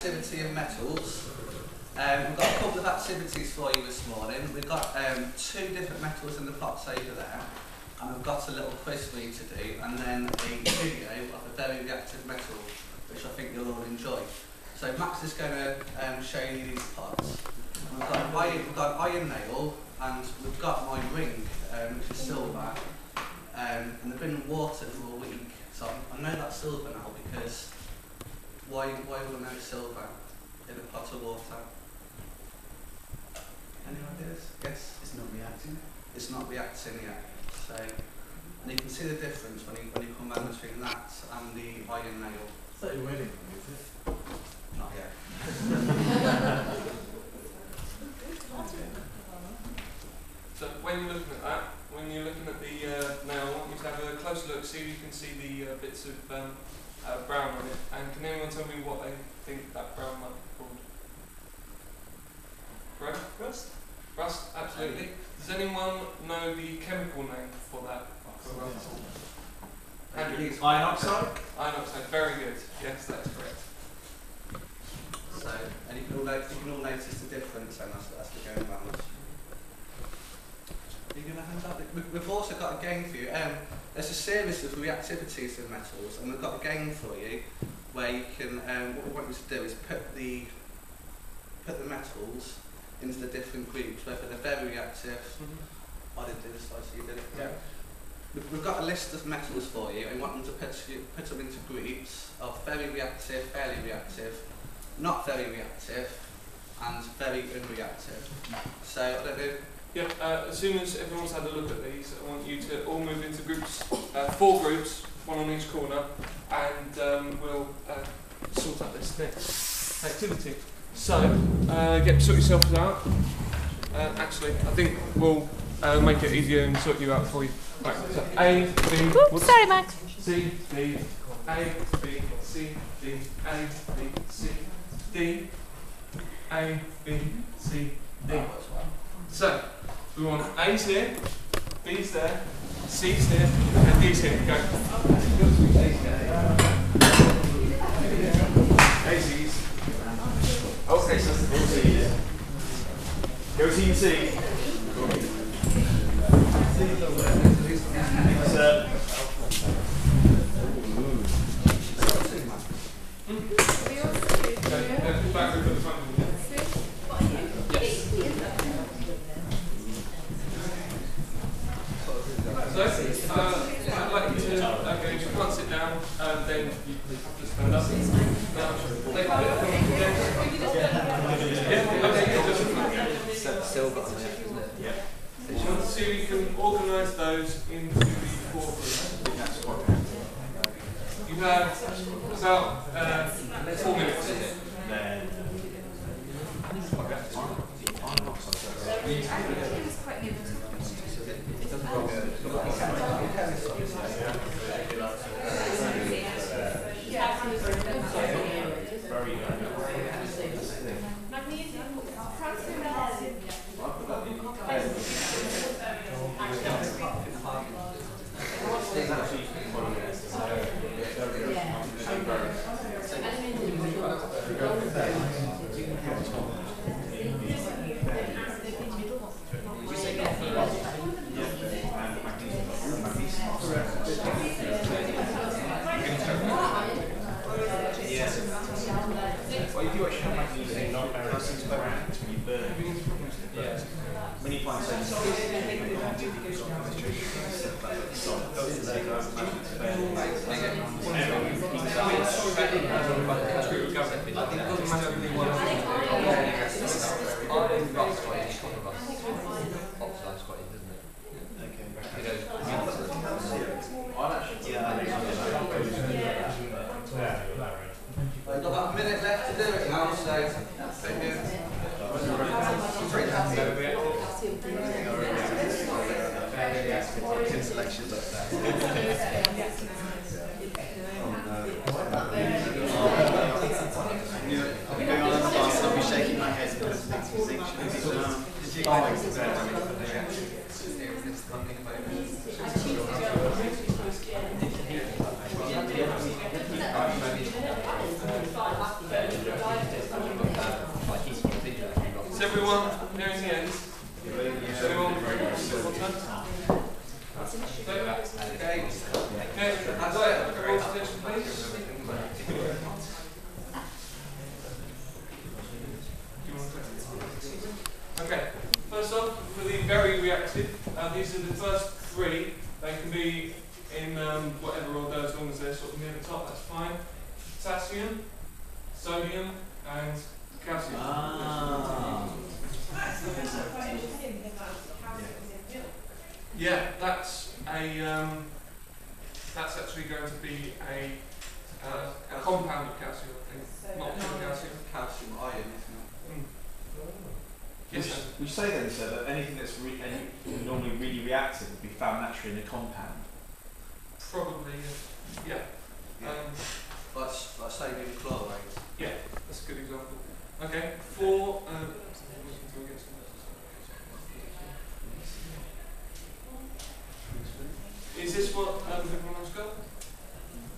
Reactivity of Metals. We've got a couple of activities for you this morning. We've got 2 different metals in the pots over there, and we've got a little quiz for you to do, and then a video of a very reactive metal, which I think you'll all enjoy. So Max is going to show you these pots. We've got iron nail, and we've got my ring, which is silver, and they've been in water for a week. So I know that's silver now because why will I know silver in a pot of water? Any ideas? Yes? It's not reacting. It's not reacting yet. So, and you can see the difference when you come around between that and the iron nail. So you're waiting for me, is it? Not yet. So when you're looking at that, when you're looking at the nail, I want you to have a close look, see if you can see the bits of brown on it. And can anyone tell me what they think that brown might be called? Rust? Rust, absolutely. Does anyone know the chemical name for that? Andrew? Iron oxide? Iron oxide, very good. Yes, that's correct. So, and you can all notice the difference, and that's the going balance. Are you going to hand up? We've also got a game for you. There's a series of reactivities of metals, and we've got a game for you where you can. What we want you to do is put the metals into the different groups, whether they're very reactive. I didn't do this slide, so you did it. Yeah. We've got a list of metals for you, and we want them to put them into groups of very reactive, fairly reactive, not very reactive, and very unreactive. So I don't know. Yeah, as soon as everyone's had a look at these, I want you to all move into groups, 4 groups, 1 on each corner, and we'll sort out this next activity. So, sort yourselves out. Actually, I think we'll make it easier and sort you out for you. Right, so A, B, oops, sorry, Max. C, D, A, B, C, D, A, B, C, D, A, B, C, D. So, we want A's here, B's there, C's here, and D's here. Go. A, C's. Okay, so that's the C's. Go T and C. I'd like you to, if you can't sit down, then you have to stand up. Now, take a bit of Silver on it, isn't it? Yeah. I want to see if you can organise those into the 4 groups. You have about 4 minutes. When you find We've got about a minute left to do it now, so thank you. Installations like that. I'll be shaking my head because it's everyone there in the end? Is everyone still on time? Okay. Everyone's attention, please. Okay, first off, for the very reactive, these are the first three. They can be in whatever order, as long as they're sort of near the top, that's fine. Potassium, sodium, and calcium. Yeah, that's actually going to be a compound of calcium, I think, not pure calcium. Calcium ion, isn't it? Yes, sir. We say then, sir, that anything that's normally really reactive would be found naturally in a compound. Probably, yeah. Like sodium chloride. Yeah, that's a good example. Okay, for is this what everyone else got?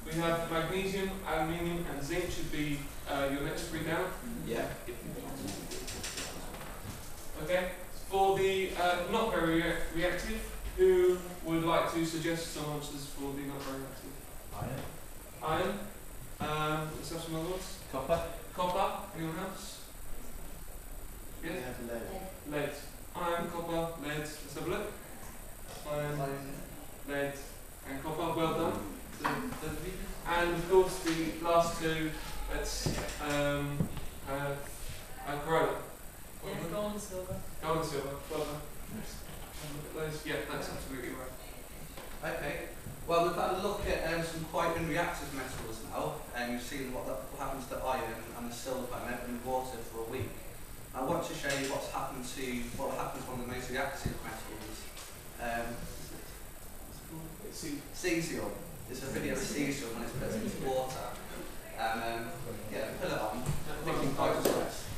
We have magnesium, aluminium, and zinc should be your next three down. Yeah. Okay, for the not very reactive, who would like to suggest some answers for the not very reactive? Iron. Let's have some other ones. Copper. Copper. Anyone else? Yes? Lead. Iron, copper, lead. Let's have a look. Iron, lead, and copper. Well done. And of course the last two, that's Corona. Gold and silver. Gold and silver. Well done. Look at those. Yeah, that's absolutely right. Okay. Well, we've had a look at some quite unreactive metals now, and you've seen what happens to iron and the silver and they've been in water for a week. I want to show you what happens to one of the most reactive metals. Cesium. It's a video of cesium when it's put into water. And yeah, put it on.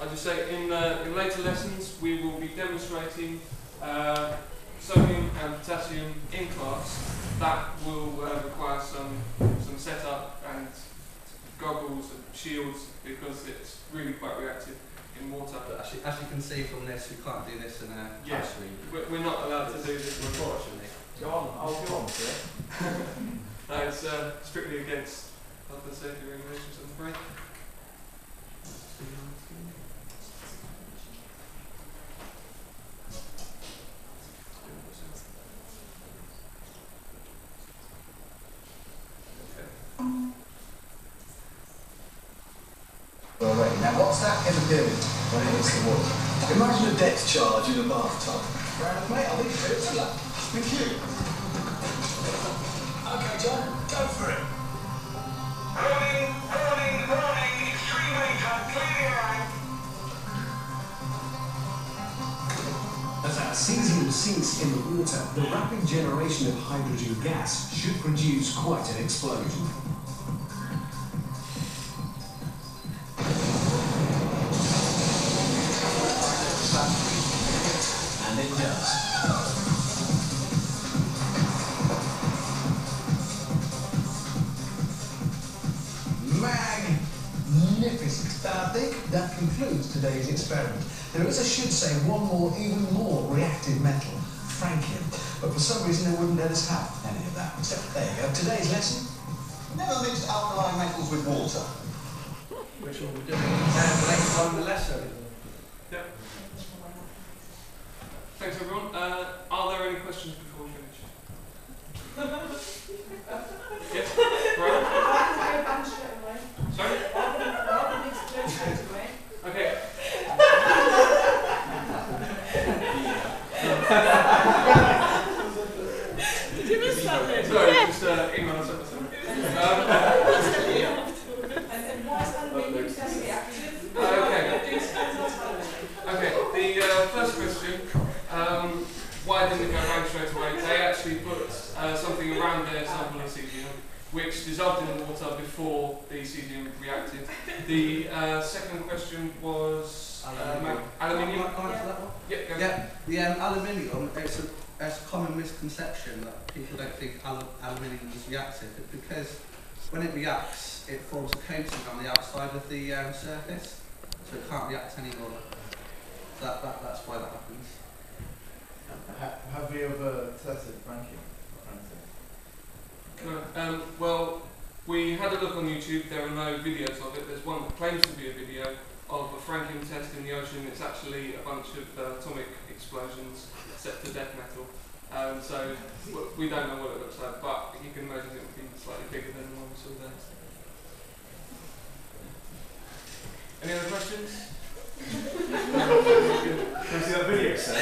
I'll just say in later lessons we will be demonstrating sodium and potassium in class. That will require some setup and goggles and shields because it's really quite reactive in water. But as you can see from this, we can't do this in a classroom. We're not allowed to do this, Unfortunately. Go on, I'll go on to it. No, it's strictly against health and safety regulations, I'm afraid. Already. Now what's that going to do when it hits the water? Imagine a depth charge in a bathtub. Fair enough, mate. I'll leave you to it. Good luck. Thank you. Okay, John, go for it. Warning, warning, warning. Extreme danger. Clear the eye. As that cesium sinks in the water, the rapid generation of hydrogen gas should produce quite an explosion. And it does. Magnificent. I think that concludes today's experiment. There is, I should say, one more, even more reactive metal, frankium. But for some reason they wouldn't let us have any of that. So there you go. Today's lesson. Never mix alkali metals with water. Which we'll be doing later on in the lesson. Yep. Thanks everyone. Are there any questions before we finish? Yes? Right. Sorry? Okay. Did you miss that bit? Sorry, just email us up or something. And why is aluminium so reactive? Okay, the first question, why didn't it go bang straight away? They actually put something around their sample of cesium, which dissolved in the water before the cesium reacted. The second question was aluminium. Can I answer that one? Yeah, go Yeah, the aluminium, it's a common misconception that people don't think aluminium is reactive, but because when it reacts, it forms a coating on the outside of the surface, so it can't react anymore. That's why that happens. Have we ever tested franking? Well, we had a look on YouTube. There are no videos of it. There's one that claims to be a video of a franking test in the ocean. It's actually a bunch of atomic explosions set to death metal. So we don't know what it looks like, but you can imagine it would be slightly bigger than the one we saw there. Any other questions? Can we see that video, sir?